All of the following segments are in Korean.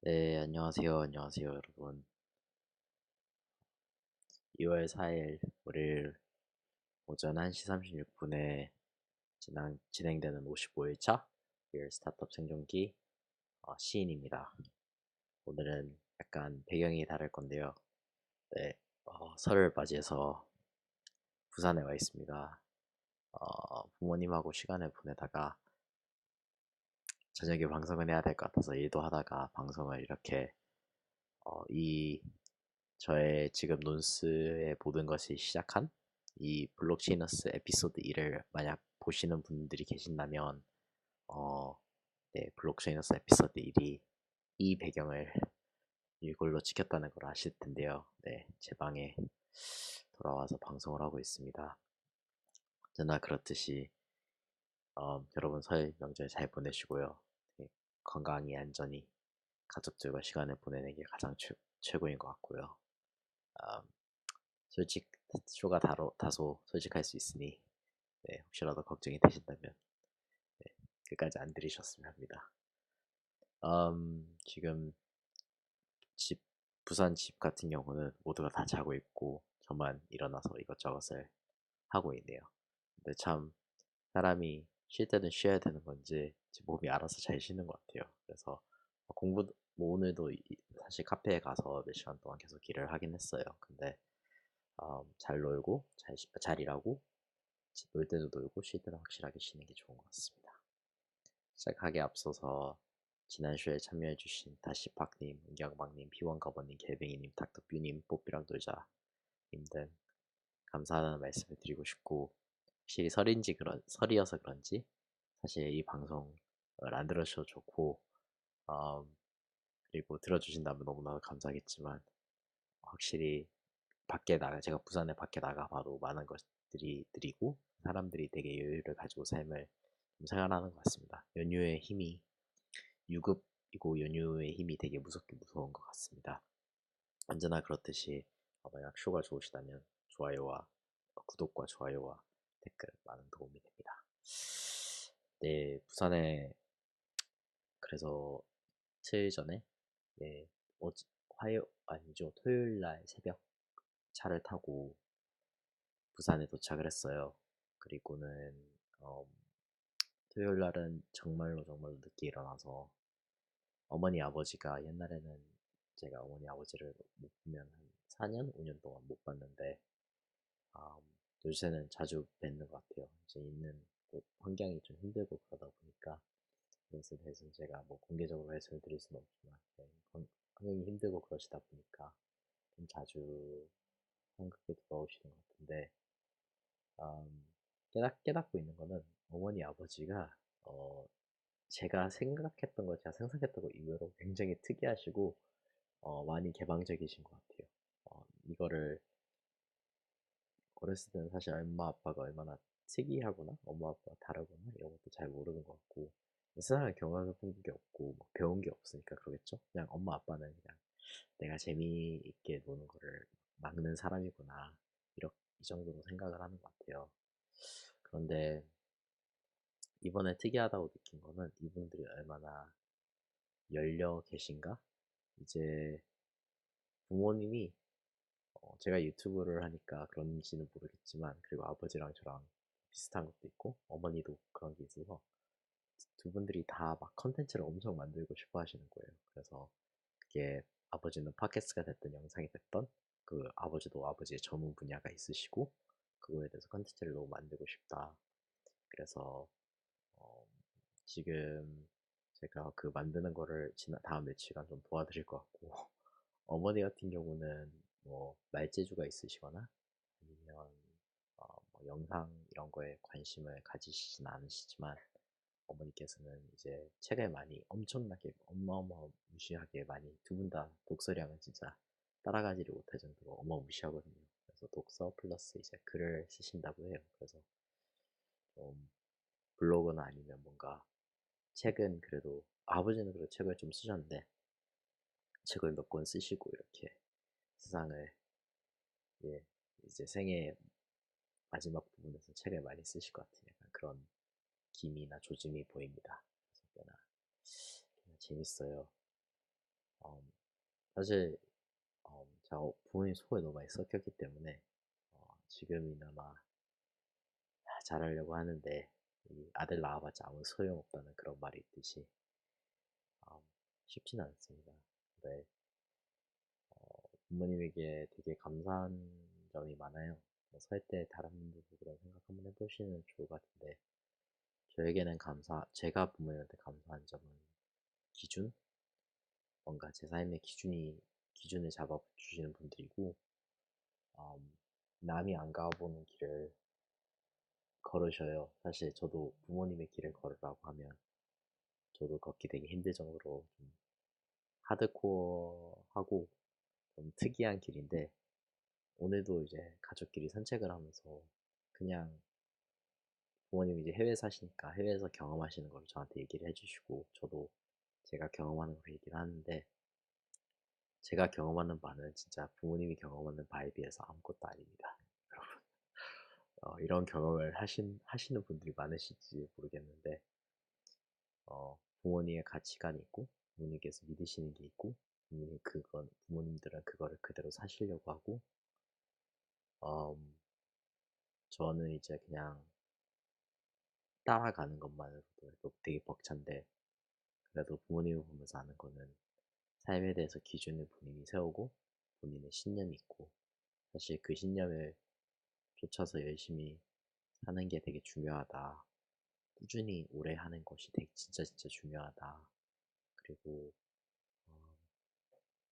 네, 안녕하세요. 안녕하세요, 여러분. 2월 4일 월요일 오전 1시 36분에 진행되는 55일차 리얼 스타트업 생존기 시인입니다. 오늘은 약간 배경이 다를 건데요. 네, 설을 맞이해서 부산에 와 있습니다. 부모님하고 시간을 보내다가 저녁에 방송을 해야 될 것 같아서 일도 하다가 방송을 이렇게 이 저의 지금 논스의 모든 것이 시작한 이 블록체인어스 에피소드 1을 만약 보시는 분들이 계신다면 어, 네, 블록체인어스 에피소드 1이 이 배경을 이걸로 찍혔다는 걸 아실 텐데요. 네, 제 방에 돌아와서 방송을 하고 있습니다. 언제나 그렇듯이 여러분 설 명절 잘 보내시고요. 네, 건강히 안전히 가족들과 시간을 보내는 게 가장 최고인 것 같고요. 음, 솔직 쇼가 다소 솔직할 수 있으니 네, 혹시라도 걱정이 되신다면 네, 끝까지 안 들으셨으면 합니다. 지금 집 부산 집 같은 경우는 모두가 다 자고 있고 저만 일어나서 이것저것을 하고 있네요. 근데 참 사람이 쉴 때는 쉬어야 되는 건지 제 몸이 알아서 잘 쉬는 것 같아요. 그래서 공부 뭐 오늘도 사실 카페에 가서 몇 시간 동안 계속 일을 하긴 했어요. 근데 잘 놀고 잘 일하고 놀 때도 놀고 쉴 때는 확실하게 쉬는 게 좋은 것 같습니다. 시작하기에 앞서서 지난 쇼에 참여해주신 다시팍님, 은경박님, 비원가버님, gel뱅이님, 닥터뷰님, 뽀삐랑 놀자님 등 감사하다는 말씀을 드리고 싶고 확실히 설이어서 그런지 사실 이 방송을 안 들어주셔도 좋고 음, 그리고 들어주신다면 너무나 감사하겠지만 확실히 제가 부산에 밖에 나가봐도 많은 것들이 느리고 사람들이 되게 여유를 가지고 삶을 좀 생활하는 것 같습니다. 연휴의 힘이 유급이고 연휴의 힘이 되게 무섭게 무서운 것 같습니다. 언제나 그렇듯이 만약 쇼가 좋으시다면 구독과 좋아요와 댓글 많은 도움이 됩니다. 네, 부산에 그래서 이틀 전에 네, 토요일 날 새벽 차를 타고 부산에 도착을 했어요. 그리고는 어, 토요일 날은 정말로 늦게 일어나서 어머니 아버지가 옛날에는 제가 어머니 아버지를 못 보면 한 4년, 5년 동안 못 봤는데 음, 요새는 자주 뵙는 것 같아요. 이제 있는 곳 환경이 좀 힘들고 그러다 보니까 그것에 대해서 제가 뭐 공개적으로 말씀을 드릴 수는 없지만 네, 환경이 힘들고 그러시다 보니까 좀 자주 한국에 돌아오시는 것 같은데 깨닫고 있는 거는 어머니 아버지가 어, 제가 상상했던 거 이외로 굉장히 특이하시고 많이 개방적이신 것 같아요. 이거를 어렸을 때는 사실 엄마 아빠가 얼마나 특이하거나 엄마 아빠가 다르거나 이런 것도 잘 모르는 것 같고 세상을 경험해 본 게 없고 뭐 배운 게 없으니까 그러겠죠. 그냥 엄마 아빠는 그냥 내가 재미있게 노는 거를 막는 사람이구나 이 정도로 생각을 하는 것 같아요. 그런데 이번에 특이하다고 느낀 거는 이분들이 얼마나 열려 계신가? 이제 부모님이 제가 유튜브를 하니까 그런지는 모르겠지만 그리고 아버지랑 저랑 비슷한 것도 있고 어머니도 그런 게 있어서 두 분들이 다 막 컨텐츠를 엄청 만들고 싶어 하시는 거예요. 그래서 그게 아버지는 팟캐스트가 됐든 영상이 됐던 그 아버지도 아버지의 전문 분야가 있으시고 그거에 대해서 컨텐츠를 너무 만들고 싶다. 그래서 어, 지금 제가 그 만드는 거를 다음 며칠간 좀 도와드릴 것 같고 어머니 같은 경우는 뭐 말재주가 있으시거나 아니면 뭐 영상 이런 거에 관심을 가지시진 않으시지만 어머니께서는 이제 책을 많이 엄청나게 어마어마무시하게 많이 두 분 다 독서량은 진짜 따라가지를 못할 정도로 어마무시하거든요. 그래서 독서 플러스 이제 글을 쓰신다고 해요. 그래서 좀 블로그나 아니면 뭔가 책은 그래도 아버지는 그래도 책을 좀 쓰셨는데 책을 몇 권 쓰시고 이렇게 세상을 예, 이제 생애 마지막 부분에서 책을 많이 쓰실 것 같은 약간 그런 기미나 조짐이 보입니다. 꽤나 재밌어요. 음, 사실 제가 부모님 속에 너무 많이 썩혔기 때문에 지금이나마 잘하려고 하는데 이 아들 낳아봤자 아무 소용없다는 그런 말이 있듯이 음, 쉽지는 않습니다. 근데 부모님에게 되게 감사한 점이 많아요. 살 때 다른 분들도 그런 생각 한번 해보시면 좋을 것 같은데 저에게는 제가 부모님한테 감사한 점은 기준? 뭔가 제 삶의 기준을 잡아주시는 분들이고, 음, 남이 안 가보는 길을 걸으셔요. 사실 저도 부모님의 길을 걸으라고 하면 저도 걷기 되게 힘들 정도로 좀 하드코어하고 좀 특이한 길인데, 오늘도 이제 가족끼리 산책을 하면서 그냥 부모님이 이제 해외 사시니까 해외에서 경험하시는 걸 저한테 얘기를 해주시고, 저도 제가 경험하는 걸 얘기를 하는데, 제가 경험하는 바는 진짜 부모님이 경험하는 바에 비해서 아무것도 아닙니다. 여러분, 이런 경험을 하시는 분들이 많으실지 모르겠는데, 부모님의 가치관이 있고, 부모님께서 믿으시는 게 있고, 부모님들은 그거를 그대로 사시려고 하고, 음, 저는 이제 그냥 따라가는 것만으로도 되게 벅찬데, 그래도 부모님을 보면서 아는 거는 삶에 대해서 기준을 본인이 세우고, 본인의 신념이 있고, 사실 그 신념을 쫓아서 열심히 하는 게 되게 중요하다. 꾸준히 오래 하는 것이 되게 진짜 중요하다. 그리고 어,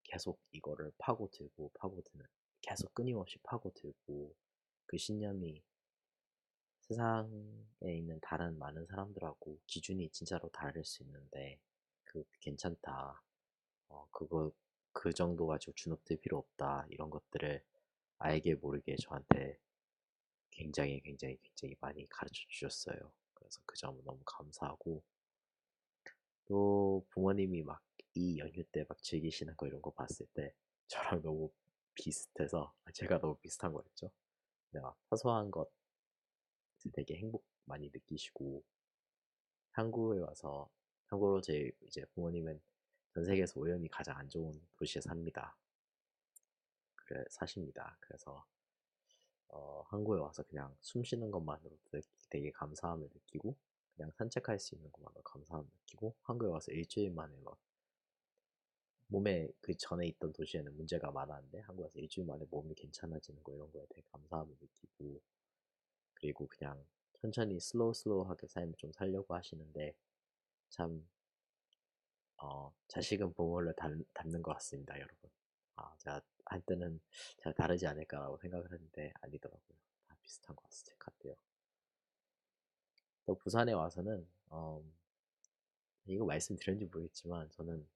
계속 이거를 계속 끊임없이 파고들고 그 신념이 세상에 있는 다른 많은 사람들하고 기준이 진짜로 다를 수 있는데 그 괜찮다. 그거 그 정도 가지고 주눅들 필요 없다. 이런 것들을 알게 모르게 저한테 굉장히 많이 가르쳐 주셨어요. 그래서 그 점은 너무 감사하고 또 부모님이 막 이 연휴 때 막 즐기시는 거 이런 거 봤을 때 저랑 너무 비슷해서 제가 너무 비슷한 거였죠. 근데 막 사소한 것 되게 행복 많이 느끼시고 한국에 와서 참고로 제 이제 부모님은 전 세계에서 오염이 가장 안 좋은 도시에 사십니다. 그래서 한국에 와서 그냥 숨 쉬는 것만으로도 되게 감사함을 느끼고 그냥 산책할 수 있는 것만으로 감사함을 느끼고 한국에 와서 일주일 만에 막 몸에 그 전에 있던 도시에는 문제가 많았는데 한국에서 일주일 만에 몸이 괜찮아지는 거 이런 거에 되게 감사함을 느끼고 그리고 그냥 천천히 슬로우하게 삶을 좀 살려고 하시는데 참 자식은 부모를 닮는 것 같습니다, 여러분. 제가 한때는 잘 다르지 않을까라고 생각을 했는데 아니더라고요. 다 비슷한 것 같아요. 또 부산에 와서는 이거 말씀드렸는지 모르겠지만 저는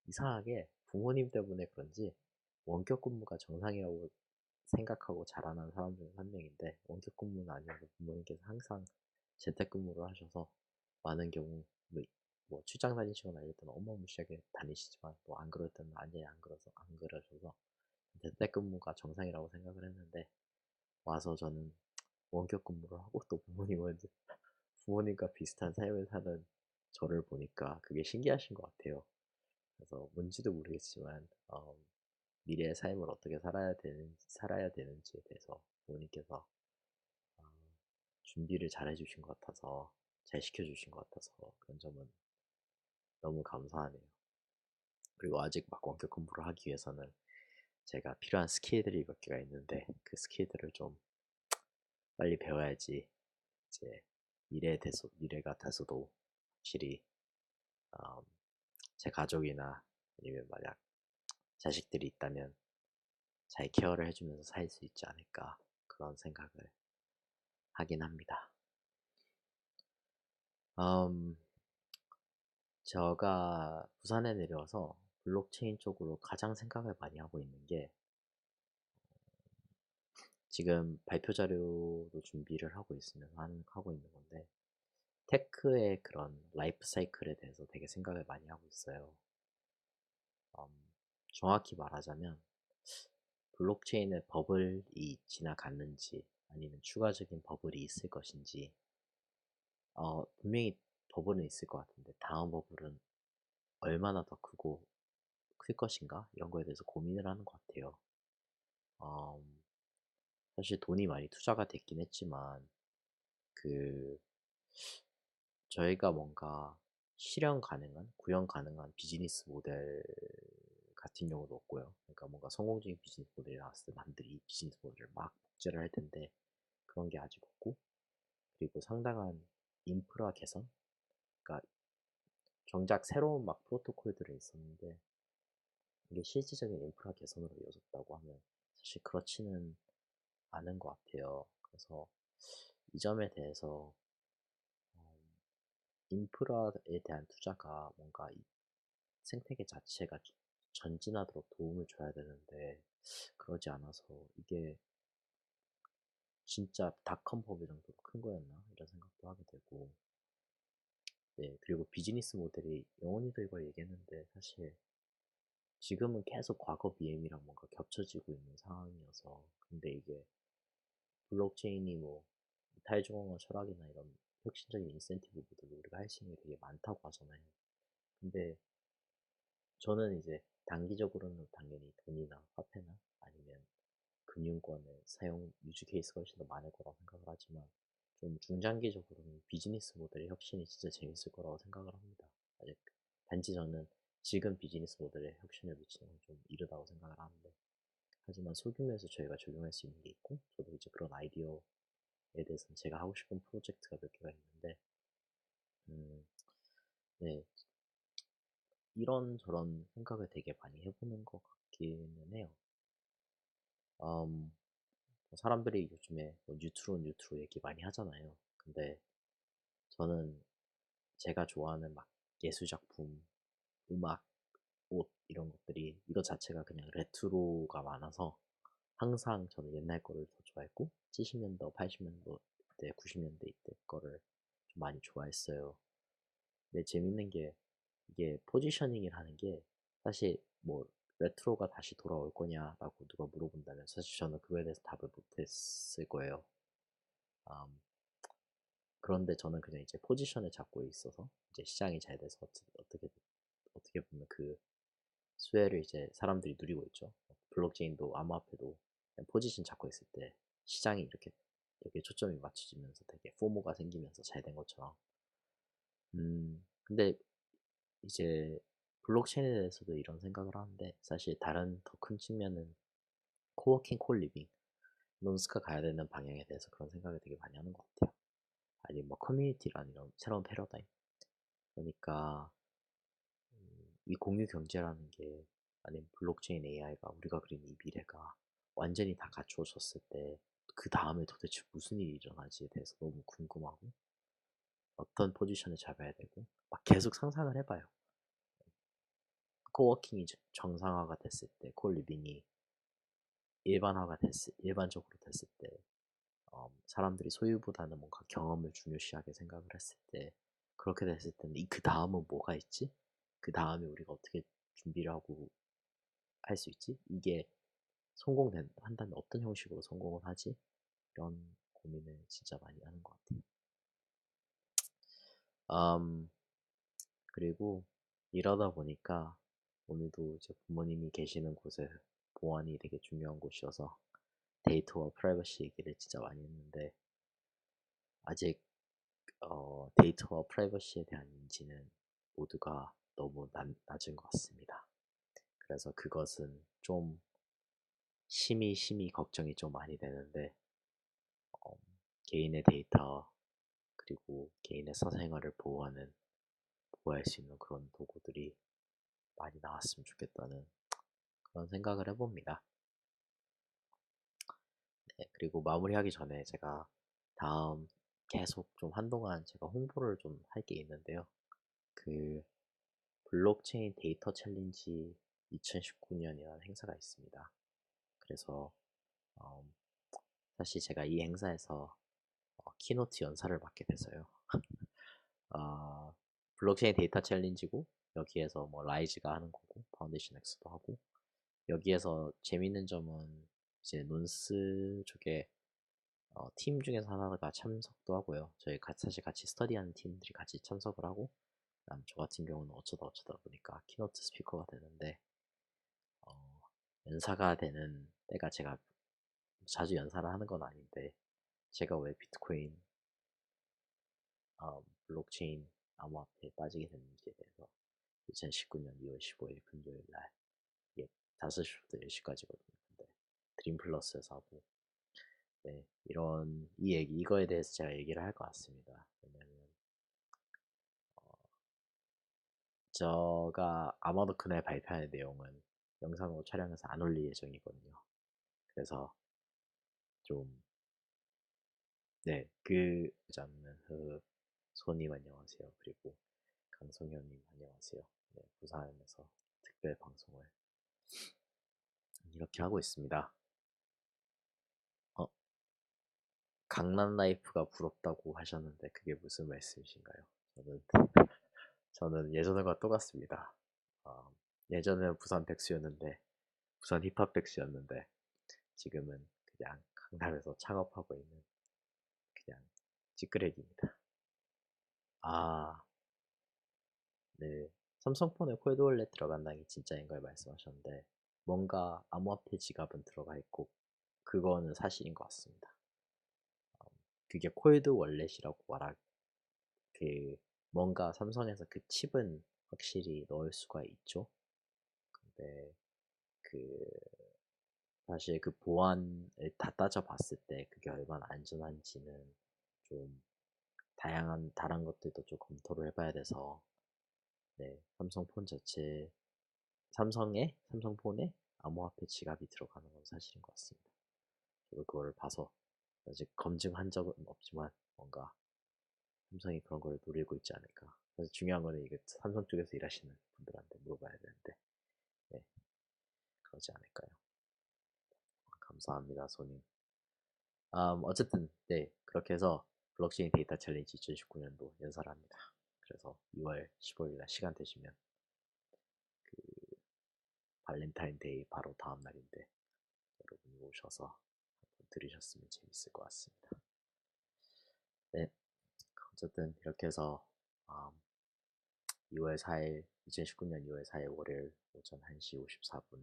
이상하게 부모님 때문에 그런지 원격 근무가 정상이라고 생각하고 자라난 사람 중 한 명인데 원격 근무는 아니어도 부모님께서 항상 재택근무를 하셔서 많은 경우 뭐 출장 다니시거나 이럴 때는 어마무시하게 다니시지만 또 안 그럴 때는 아예 안 그러셔서 재택근무가 정상이라고 생각을 했는데 와서 저는 원격 근무를 하고 또 부모님과 비슷한 삶을 사는 저를 보니까 그게 신기하신 것 같아요. 그래서 뭔지도 모르겠지만 미래의 삶을 어떻게 살아야 되는지에 대해서 부모님께서 어, 준비를 잘 해주신 것 같아서 잘 시켜주신 것 같아서 그런 점은 너무 감사하네요. 그리고 아직 막 원격 공부를 하기 위해서는 제가 필요한 스킬들이 몇 개가 있는데 그 스킬들을 좀 빨리 배워야지 이제 미래가 돼서도 확실히 음, 제 가족이나 아니면 만약 자식들이 있다면 잘 케어를 해주면서 살 수 있지 않을까 그런 생각을 하긴 합니다. 음, 제가 부산에 내려와서 블록체인 쪽으로 가장 생각을 많이 하고 있는 게 지금 발표 자료도 준비를 하고 있는 건데 테크의 그런 라이프 사이클에 대해서 되게 생각을 많이 하고 있어요. 음, 정확히 말하자면 블록체인의 버블이 지나갔는지 아니면 추가적인 버블이 있을 것인지 분명히 버블은 있을 것 같은데 다음 버블은 얼마나 더 크고 클 것인가? 이런 거에 대해서 고민을 하는 것 같아요. 음, 사실 돈이 많이 투자가 됐긴 했지만, 그, 저희가 뭔가 실현 가능한, 구현 가능한 비즈니스 모델 같은 경우도 없고요. 그러니까 뭔가 성공적인 비즈니스 모델이 나왔을 때 남들이 이 비즈니스 모델을 막 복제를 할 텐데, 그런 게 아직 없고, 그리고 상당한 인프라 개선? 그러니까 정작 새로운 막 프로토콜들이 있었는데, 이게 실질적인 인프라 개선으로 이어졌다고 하면 사실 그렇지는 않은 것 같아요. 그래서 이 점에 대해서 인프라에 대한 투자가 뭔가 이 생태계 자체가 전진하도록 도움을 줘야 되는데 그러지 않아서 이게 진짜 닷컴 버블 정도로 큰 거였나 이런 생각도 하게 되고 네 그리고 비즈니스 모델이 영원히도 이걸 얘기했는데 사실 지금은 계속 과거 BM이랑 뭔가 겹쳐지고 있는 상황이어서 근데 이게 블록체인이 뭐 이탈중앙화 철학이나 이런 혁신적인 인센티브보다도 우리가 할 수 있는 게 되게 많다고 하잖아요. 근데 저는 이제 단기적으로는 당연히 돈이나 화폐나 아니면 금융권의 사용 유지 케이스가 훨씬 더 많을 거라고 생각을 하지만 좀 중장기적으로는 비즈니스 모델의 혁신이 진짜 재밌을 거라고 생각을 합니다. 아직 단지 저는 지금 비즈니스 모델의 혁신을 미치는 건 좀 이르다고 생각을 하는데 하지만 소규모에서 저희가 적용할 수 있는 게 있고 저도 이제 그런 아이디어에 대해서는 제가 하고 싶은 프로젝트가 몇 개가 있는데 음, 네 이런저런 생각을 되게 많이 해보는 것 같기는 해요. 사람들이 요즘에 뭐 뉴트로 얘기 많이 하잖아요. 근데 저는 제가 좋아하는 막 예술작품, 음악, 옷 이런 것들이 이거 자체가 그냥 레트로가 많아서 항상 저는 옛날 거를 더 좋아했고 70년대, 80년대, 90년대 이때 거를 좀 많이 좋아했어요. 근데 재밌는 게 이게 포지셔닝이라는 게 사실 뭐 레트로가 다시 돌아올 거냐라고 누가 물어본다면 사실 저는 그거에 대해서 답을 못했을 거예요. 음, 그런데 저는 그냥 이제 포지션을 잡고 있어서 이제 시장이 잘 돼서 어떻게 보면 그 수혜를 이제 사람들이 누리고 있죠. 블록체인도 암호화폐도 그냥 포지션 잡고 있을 때 시장이 이렇게 여기에 초점이 맞춰지면서 되게 포모가 생기면서 잘 된 것처럼. 근데 이제 블록체인에 대해서도 이런 생각을 하는데 사실 다른 더 큰 측면은 코워킹 콜리빙 논스가 가야 되는 방향에 대해서 그런 생각을 되게 많이 하는 것 같아요. 아니 뭐 커뮤니티라는 이런 새로운 패러다임 그러니까 이 공유 경제라는 게 아니면 블록체인 AI가 우리가 그린 이 미래가 완전히 다 갖추어졌을 때 그 다음에 도대체 무슨 일이 일어나지에 대해서 너무 궁금하고 어떤 포지션을 잡아야 되고 막 계속 상상을 해봐요. 코워킹이 정상화가 됐을 때 콜리빙이 일반적으로 됐을 때 사람들이 소유보다는 뭔가 경험을 중요시하게 생각을 했을 때 그렇게 됐을 때는 그 다음은 뭐가 있지? 그 다음에 우리가 어떻게 준비를 하고 할 수 있지? 이게 한다면 어떤 형식으로 성공을 하지? 이런 고민을 진짜 많이 하는 것 같아요. 음, 그리고 이러다 보니까 오늘도 제 부모님이 계시는 곳에 보안이 되게 중요한 곳이어서 데이터와 프라이버시 얘기를 진짜 많이 했는데 아직 데이터와 프라이버시에 대한 인지는 모두가 너무 낮은 것 같습니다. 그래서 그것은 좀 심히 걱정이 좀 많이 되는데 어, 개인의 데이터 그리고 개인의 사생활을 보호할 수 있는 그런 도구들이 많이 나왔으면 좋겠다는 그런 생각을 해봅니다. 네, 그리고 마무리하기 전에 제가 다음 계속 좀 한동안 제가 홍보를 좀 할 게 있는데요. 그 블록체인 데이터 챌린지 2019년이라는 행사가 있습니다. 그래서 음, 사실 제가 이 행사에서 키노트 연사를 맡게 돼서요. 어, 블록체인 데이터 챌린지고 여기에서 뭐 라이즈가 하는 거고 파운데이션 X도 하고 여기에서 재밌는 점은 이제 논스 쪽에 팀 중에서 하나가 참석도 하고요. 저희 사실 같이 스터디하는 팀들이 같이 참석을 하고 그다음 저 같은 경우는 어쩌다 보니까 키노트 스피커가 되는데 연사가 되는 때가 제가 자주 연사를 하는 건 아닌데 제가 왜 비트코인, 블록체인 암호화폐에 빠지게 됐는지에 대해서 2019년 2월 15일 금요일 날 이게 5시부터 10시까지거든요. 근데 드림 플러스에서 하고 네, 이거에 대해서 제가 얘기를 할 것 같습니다. 왜냐면 제가 아마도 그날 발표할 내용은 영상으로 촬영해서 안 올릴 예정이거든요. 그래서 좀 네, 잡는 소님 안녕하세요. 그리고 강성현님 안녕하세요. 네, 부산에서 특별 방송을 이렇게 하고 있습니다. 강남 라이프가 부럽다고 하셨는데 그게 무슨 말씀이신가요? 저는 저는 예전과 똑같습니다. 어, 예전에는 부산 백수였는데 부산 힙합 백수였는데 지금은 그냥 강남에서 창업하고 있는 그냥 찌끄레기입니다. 아, 네. 삼성폰에 콜드월렛 들어간다는 게 진짜인 걸 말씀하셨는데 뭔가 암호화폐 지갑은 들어가 있고 그거는 사실인 것 같습니다. 그게 콜드월렛이라고 그 뭔가 삼성에서 그 칩은 확실히 넣을 수가 있죠. 근데 그 사실 그 보안을 다 따져봤을 때 그게 얼마나 안전한지는 좀 다른 것들도 좀 검토를 해봐야 돼서 네, 삼성폰에 암호화폐 지갑이 들어가는 건 사실인 것 같습니다. 저도 그거를 봐서 아직 검증한 적은 없지만 뭔가 삼성이 그런 걸 노리고 있지 않을까. 사실 중요한 거는 이게 삼성 쪽에서 일하시는 분들한테 물어봐야 되는데 네, 그러지 않을까요? 감사합니다, 손님. 어쨌든 네, 그렇게 해서 블록체인 데이터 챌린지 2019년도 연사를 합니다. 그래서 2월 15일 날 시간 되시면 그 발렌타인데이 바로 다음 날인데 여러분이 오셔서 한번 들으셨으면 재밌을 것 같습니다. 네, 어쨌든 이렇게 해서 2월 4일 2019년 2월 4일 월요일 오전 1시 54분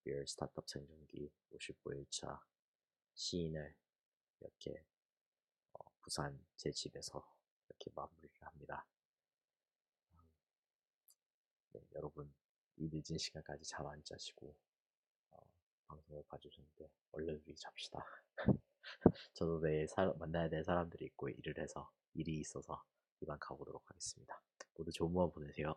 리얼 스타트업 생존기 55일차 시인을 이렇게 부산 제 집에서 이렇게 마무리를 합니다. 네, 여러분 이 늦은 시간까지 잠 안 자시고 어, 방송을 봐주셨는데 얼른 우리 잡시다. 저도 내일 만나야 될 사람들이 있고 일이 있어서 이만 가보도록 하겠습니다. 모두 좋은 밤 보내세요.